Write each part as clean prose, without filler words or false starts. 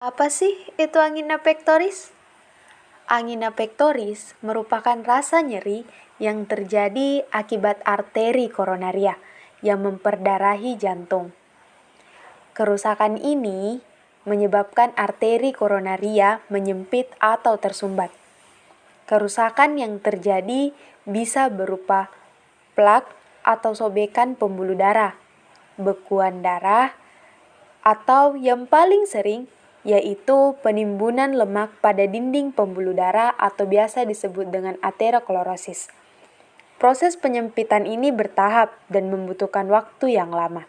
Apa sih itu angina pectoris? Angina pectoris merupakan rasa nyeri yang terjadi akibat arteri koronaria yang memperdarahi jantung. Kerusakan ini menyebabkan arteri koronaria menyempit atau tersumbat. Kerusakan yang terjadi bisa berupa plak atau sobekan pembuluh darah, bekuan darah, atau yang paling sering yaitu penimbunan lemak pada dinding pembuluh darah atau biasa disebut dengan aterosklerosis. Proses penyempitan ini bertahap dan membutuhkan waktu yang lama.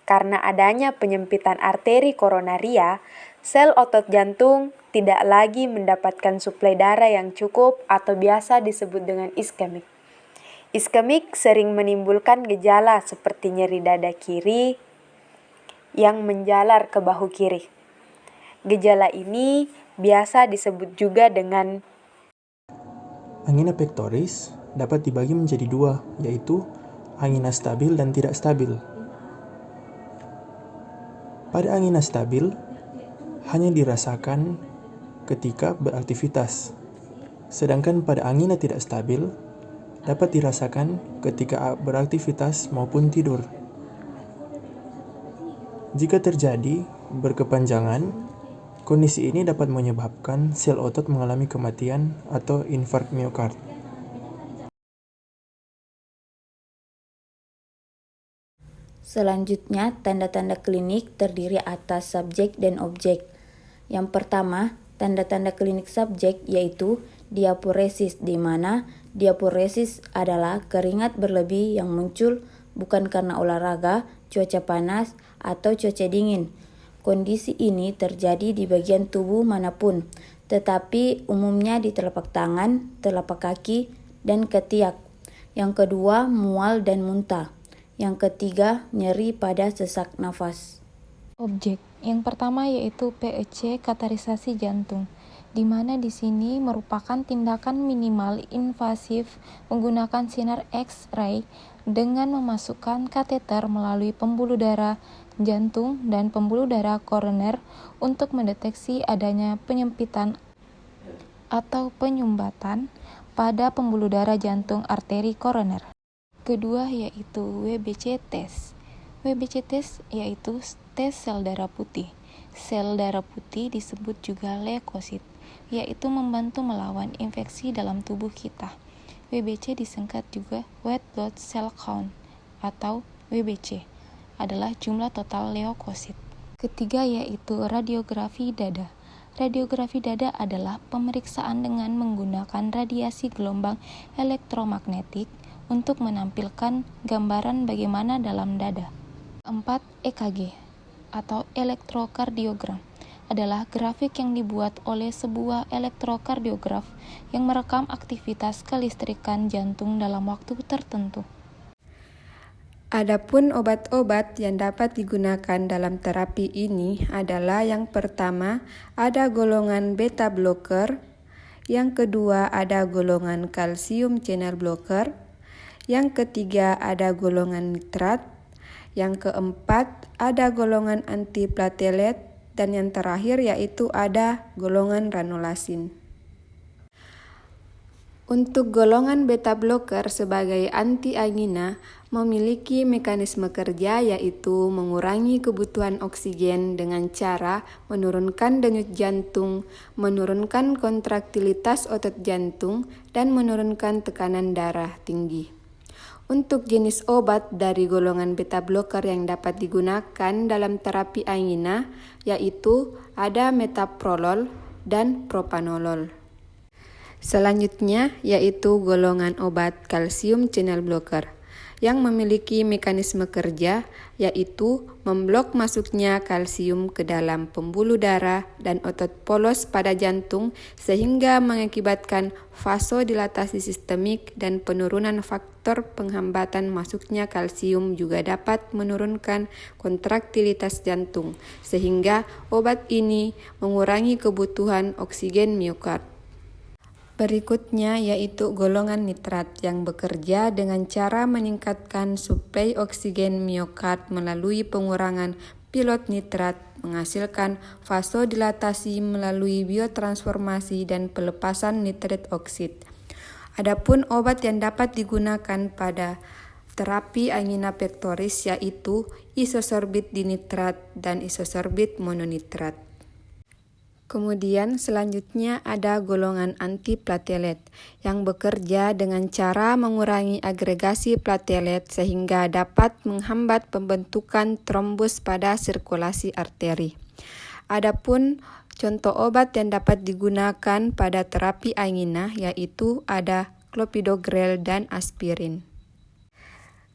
Karena adanya penyempitan arteri koronaria, sel otot jantung tidak lagi mendapatkan suplai darah yang cukup atau biasa disebut dengan iskemik. Iskemik sering menimbulkan gejala seperti nyeri dada kiri yang menjalar ke bahu kiri. Gejala ini biasa disebut juga dengan angina pectoris dapat dibagi menjadi dua, yaitu angina stabil dan tidak stabil. Pada angina stabil, hanya dirasakan ketika beraktivitas, sedangkan pada angina tidak stabil, dapat dirasakan ketika beraktivitas maupun tidur. Jika terjadi berkepanjangan, kondisi ini dapat menyebabkan sel otot mengalami kematian atau infark miokard. Selanjutnya, tanda-tanda klinik terdiri atas subjek dan objek. Yang pertama, tanda-tanda klinik subjek yaitu diapuresis, di mana diapuresis adalah keringat berlebih yang muncul bukan karena olahraga, cuaca panas, atau cuaca dingin. Kondisi ini terjadi di bagian tubuh manapun, tetapi umumnya di telapak tangan, telapak kaki, dan ketiak. Yang kedua, mual dan muntah. Yang ketiga, nyeri pada sesak nafas. Objek yang pertama yaitu PEC katarisasi jantung, di mana di sini merupakan tindakan minimal invasif menggunakan sinar X-ray dengan memasukkan kateter melalui pembuluh darah jantung dan pembuluh darah koroner untuk mendeteksi adanya penyempitan atau penyumbatan pada pembuluh darah jantung arteri koroner. Kedua yaitu WBC test. WBC test yaitu tes sel darah putih. Sel darah putih disebut juga leukosit, yaitu membantu melawan infeksi dalam tubuh kita. WBC disingkat juga white blood cell count atau WBC, adalah jumlah total leukosit. Ketiga yaitu radiografi dada. Radiografi dada adalah pemeriksaan dengan menggunakan radiasi gelombang elektromagnetik untuk menampilkan gambaran bagaimana dalam dada. Keempat, EKG atau elektrokardiogram adalah grafik yang dibuat oleh sebuah elektrokardiograf yang merekam aktivitas kelistrikan jantung dalam waktu tertentu. Adapun obat-obat yang dapat digunakan dalam terapi ini adalah yang pertama ada golongan beta blocker, yang kedua ada golongan kalsium channel blocker, yang ketiga ada golongan nitrat, yang keempat ada golongan antiplatelet, dan yang terakhir yaitu ada golongan ranulasin. Untuk golongan beta blocker sebagai antiangina memiliki mekanisme kerja yaitu mengurangi kebutuhan oksigen dengan cara menurunkan denyut jantung, menurunkan kontraktilitas otot jantung, dan menurunkan tekanan darah tinggi. Untuk jenis obat dari golongan beta blocker yang dapat digunakan dalam terapi angina yaitu ada metoprolol dan propanolol. Selanjutnya yaitu golongan obat kalsium channel blocker yang memiliki mekanisme kerja yaitu memblok masuknya kalsium ke dalam pembuluh darah dan otot polos pada jantung sehingga mengakibatkan vasodilatasi sistemik dan penurunan faktor penghambatan masuknya kalsium juga dapat menurunkan kontraktilitas jantung sehingga obat ini mengurangi kebutuhan oksigen miokard. Berikutnya yaitu golongan nitrat yang bekerja dengan cara meningkatkan suplai oksigen miokard melalui pengurangan pilot nitrat menghasilkan vasodilatasi melalui biotransformasi dan pelepasan nitrat oksid. Adapun obat yang dapat digunakan pada terapi angina pectoris yaitu isosorbit dinitrat dan isosorbit mononitrat. Kemudian selanjutnya ada golongan antiplatelet yang bekerja dengan cara mengurangi agregasi platelet sehingga dapat menghambat pembentukan trombus pada sirkulasi arteri. Adapun contoh obat yang dapat digunakan pada terapi angina yaitu ada clopidogrel dan aspirin.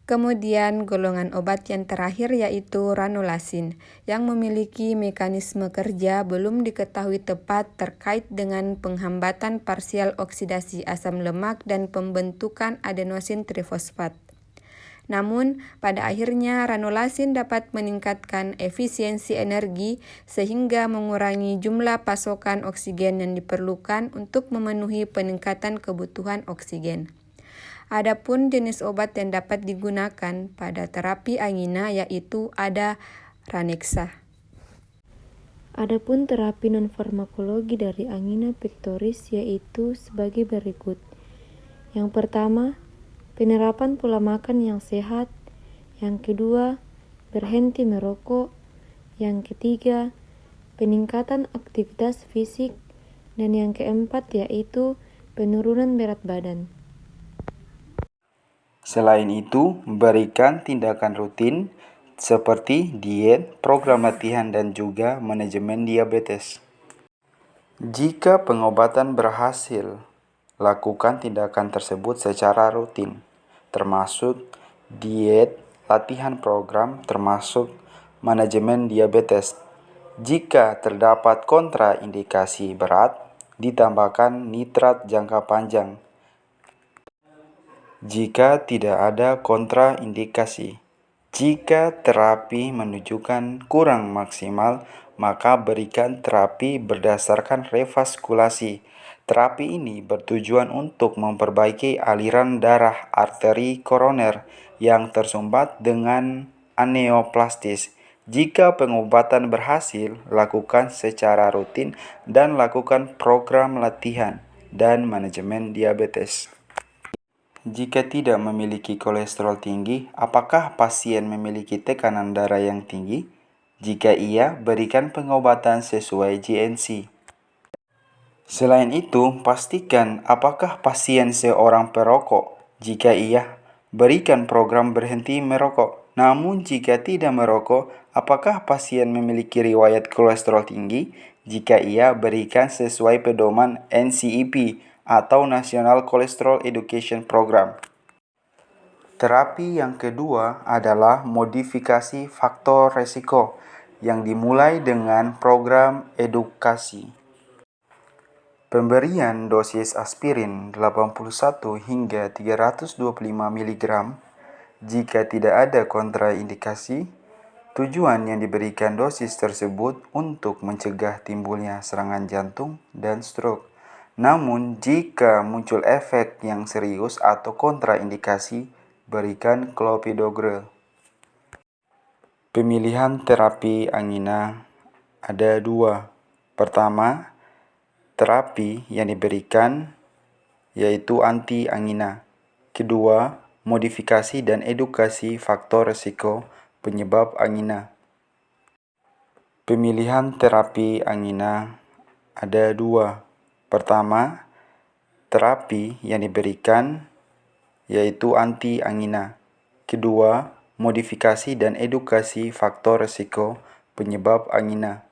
Kemudian golongan obat yang terakhir yaitu ranulasin yang memiliki mekanisme kerja belum diketahui tepat terkait dengan penghambatan parsial oksidasi asam lemak dan pembentukan adenosin trifosfat. Namun, pada akhirnya ranulasin dapat meningkatkan efisiensi energi sehingga mengurangi jumlah pasokan oksigen yang diperlukan untuk memenuhi peningkatan kebutuhan oksigen. Adapun jenis obat yang dapat digunakan pada terapi angina yaitu ada Ranexa. Adapun terapi non-farmakologi dari angina pectoris yaitu sebagai berikut. Yang pertama, penerapan pola makan yang sehat. Yang kedua, berhenti merokok. Yang ketiga, peningkatan aktivitas fisik. Dan yang keempat yaitu penurunan berat badan. Selain itu, berikan tindakan rutin seperti diet, program latihan, dan juga manajemen diabetes. Jika pengobatan berhasil, lakukan tindakan tersebut secara rutin, termasuk diet, latihan program, termasuk manajemen diabetes. Jika terdapat kontraindikasi berat, ditambahkan nitrat jangka panjang. Jika tidak ada kontraindikasi, jika terapi menunjukkan kurang maksimal, maka berikan terapi berdasarkan revaskulasi. Terapi ini bertujuan untuk memperbaiki aliran darah arteri koroner yang tersumbat dengan aneoplastis. Jika pengobatan berhasil, lakukan secara rutin dan lakukan program latihan dan manajemen diabetes. Jika tidak memiliki kolesterol tinggi, apakah pasien memiliki tekanan darah yang tinggi? Jika iya, berikan pengobatan sesuai GNC. Selain itu, pastikan apakah pasien seorang perokok. Jika iya, berikan program berhenti merokok. Namun jika tidak merokok, apakah pasien memiliki riwayat kolesterol tinggi? Jika iya, berikan sesuai pedoman NCEP atau National Cholesterol Education Program. Terapi yang kedua adalah modifikasi faktor resiko yang dimulai dengan program edukasi. Pemberian dosis aspirin 81 hingga 325 mg jika tidak ada kontraindikasi. Tujuan yang diberikan dosis tersebut untuk mencegah timbulnya serangan jantung dan stroke. Namun, jika muncul efek yang serius atau kontraindikasi, berikan clopidogrel. Pemilihan terapi angina ada dua. Pertama, terapi yang diberikan yaitu anti-angina. Kedua, modifikasi dan edukasi faktor risiko penyebab angina. Pemilihan terapi angina ada dua. Pertama, terapi yang diberikan yaitu anti-angina. Kedua, modifikasi dan edukasi faktor risiko penyebab angina.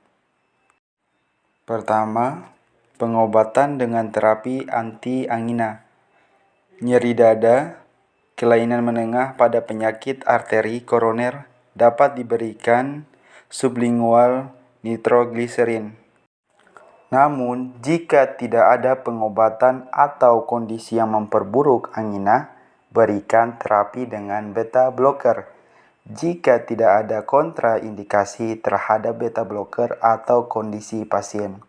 Pertama, pengobatan dengan terapi anti-angina. Nyeri dada, kelainan menengah pada penyakit arteri koroner dapat diberikan sublingual nitrogliserin. Namun, jika tidak ada pengobatan atau kondisi yang memperburuk angina, berikan terapi dengan beta blocker. Jika tidak ada kontraindikasi terhadap beta blocker atau kondisi pasien.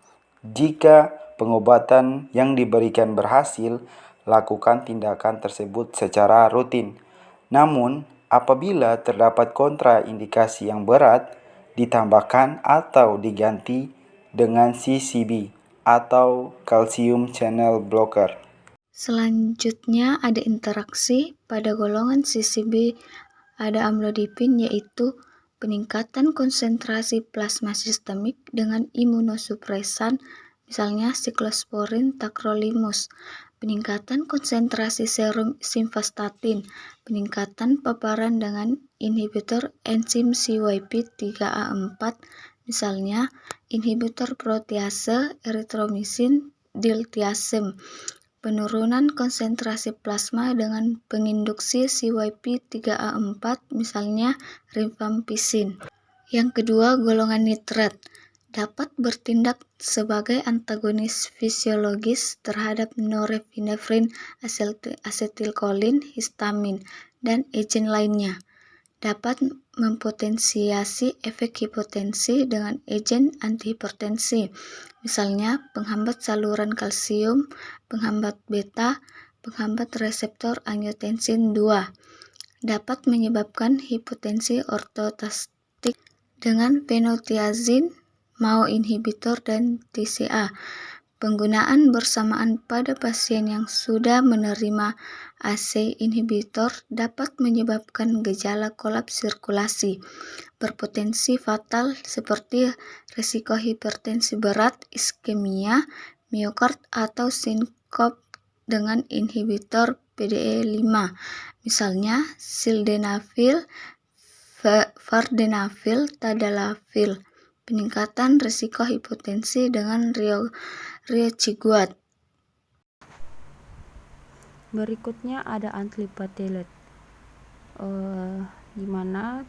Jika pengobatan yang diberikan berhasil, lakukan tindakan tersebut secara rutin. Namun, apabila terdapat kontraindikasi yang berat, ditambahkan atau diganti dengan CCB atau calcium channel blocker. Selanjutnya ada interaksi pada golongan CCB, ada amlodipin, yaitu peningkatan konsentrasi plasma sistemik dengan imunosupresan, misalnya siklosporin, tacrolimus, peningkatan konsentrasi serum simvastatin, peningkatan paparan dengan inhibitor enzim CYP3A4, misalnya inhibitor protease eritromisin diltiazem, penurunan konsentrasi plasma dengan penginduksi CYP3A4, misalnya rifampicin. Yang kedua, golongan nitrat dapat bertindak sebagai antagonis fisiologis terhadap norepinefrin, asetilkolin, histamin, dan agen lainnya. Dapat mempotensiasi efek hipotensi dengan agen antihipertensi, misalnya penghambat saluran kalsium, penghambat beta, penghambat reseptor angiotensin II. Dapat menyebabkan hipotensi ortostatik dengan fenotiazin, MAO inhibitor, dan TCA. Penggunaan bersamaan pada pasien yang sudah menerima ACE inhibitor dapat menyebabkan gejala kolaps sirkulasi, berpotensi fatal seperti risiko hipertensi berat, iskemia, miokard, atau sinkop dengan inhibitor PDE5, misalnya sildenafil, vardenafil, tadalafil. Peningkatan risiko hipotensi dengan riociguat. Berikutnya ada antiplatelet, di mana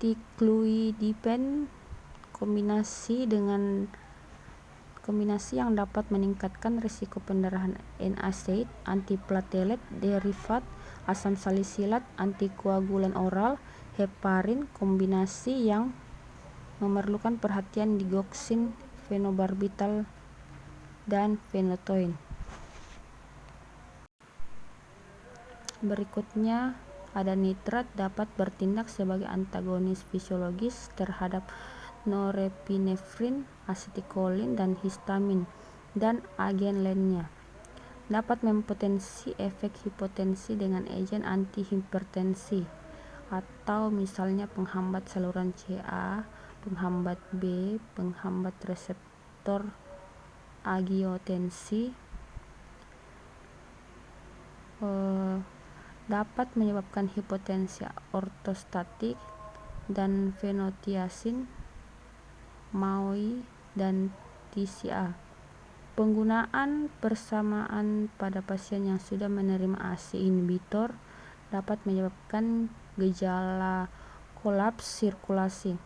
ticluydipen kombinasi yang dapat meningkatkan risiko pendarahan NSAID, antiplatelet derivat, asam salisilat, antikoagulan oral, heparin, kombinasi yang memerlukan perhatian digoxin, fenobarbital, dan phenytoin. Berikutnya ada nitrat dapat bertindak sebagai antagonis fisiologis terhadap norepinefrin, asetilkolin, dan histamin, dan agen lainnya. Dapat mempotensi efek hipotensi dengan agen antihipertensi, atau misalnya penghambat saluran CA, penghambat B, penghambat reseptor angiotensi. Dapat menyebabkan hipotensi ortostatik dan fenotiazin, MAOI, dan TCA. Penggunaan bersamaan pada pasien yang sudah menerima ACE inhibitor dapat menyebabkan gejala kolaps sirkulasi,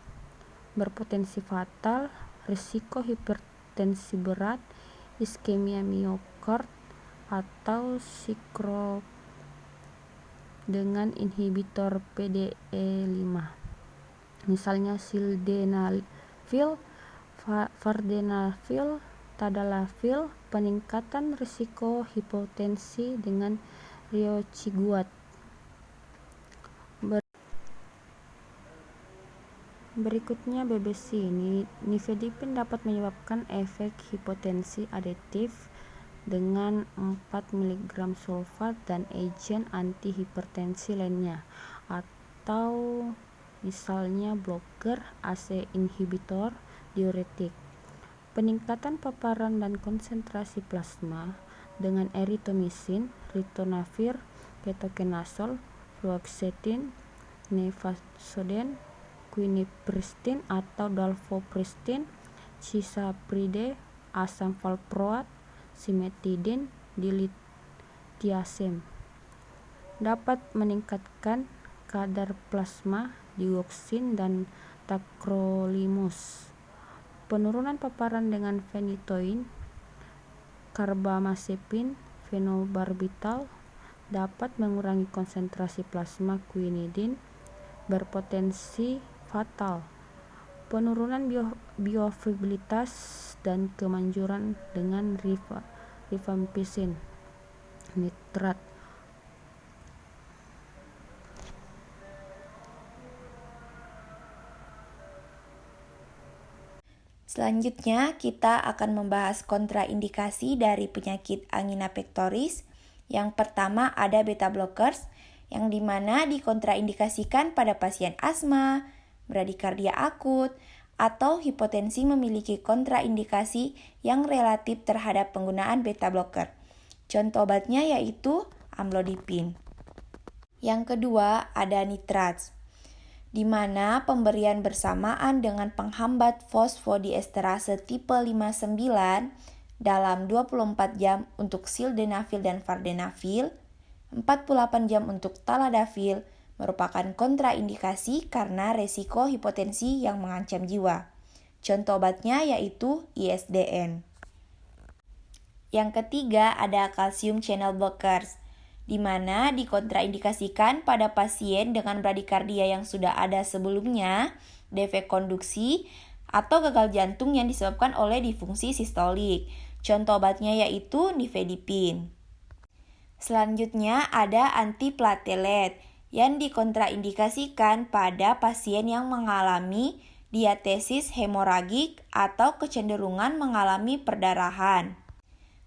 berpotensi fatal, risiko hipertensi berat, iskemia miokard, atau sinkop dengan inhibitor PDE5, misalnya sildenafil, vardenafil, tadalafil. Peningkatan risiko hipotensi dengan riociguat. Berikutnya BBC. Nifedipin dapat menyebabkan efek hipotensi aditif dengan 4 mg sulfat dan agen antihipertensi lainnya, atau misalnya bloker, ACE inhibitor, diuretik. Peningkatan paparan dan konsentrasi plasma dengan eritromisin, ritonavir, ketoconazole, fluoxetine, nefazodine, quinipristin atau dalfopristin, cisapride, asam valproat, simetidin, diltiazem. Dapat meningkatkan kadar plasma digoxin dan tacrolimus. Penurunan paparan dengan phenytoin, karbamazepin, fenobarbital dapat mengurangi konsentrasi plasma quinidin, berpotensi fatal. Penurunan bioavailabilitas dan kemanjuran dengan rifampicin. Nitrat Selanjutnya, kita akan membahas kontraindikasi dari penyakit angina pectoris. Yang pertama ada beta blockers, yang dimana dikontraindikasikan pada pasien asma, bradikardia akut, atau hipotensi memiliki kontraindikasi yang relatif terhadap penggunaan beta blocker. Contoh obatnya yaitu amlodipin. Yang kedua ada nitrats, di mana pemberian bersamaan dengan penghambat fosfodiesterase tipe 59 dalam 24 jam untuk sildenafil dan vardenafil, 48 jam untuk taladafil, merupakan kontraindikasi karena resiko hipotensi yang mengancam jiwa. Contoh obatnya yaitu ISDN. Yang ketiga ada calcium channel blockers, di mana dikontraindikasikan pada pasien dengan bradikardia yang sudah ada sebelumnya, defek konduksi, atau gagal jantung yang disebabkan oleh disfungsi sistolik. Contoh obatnya yaitu nifedipin. Selanjutnya ada antiplatelet yang dikontraindikasikan pada pasien yang mengalami diatesis hemoragik atau kecenderungan mengalami perdarahan.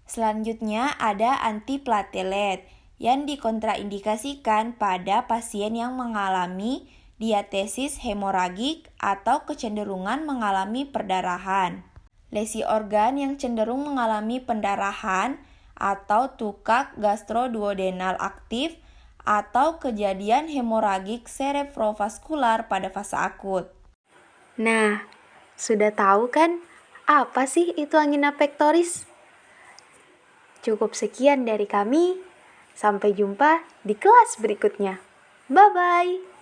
Selanjutnya ada antiplatelet yang dikontraindikasikan pada pasien yang mengalami diatesis hemoragik atau kecenderungan mengalami perdarahan. Lesi organ yang cenderung mengalami pendarahan atau tukak gastroduodenal aktif atau kejadian hemoragik cerebrovaskular pada fase akut. Nah, sudah tahu kan apa sih itu angina pectoris? Cukup sekian dari kami. Sampai jumpa di kelas berikutnya. Bye-bye.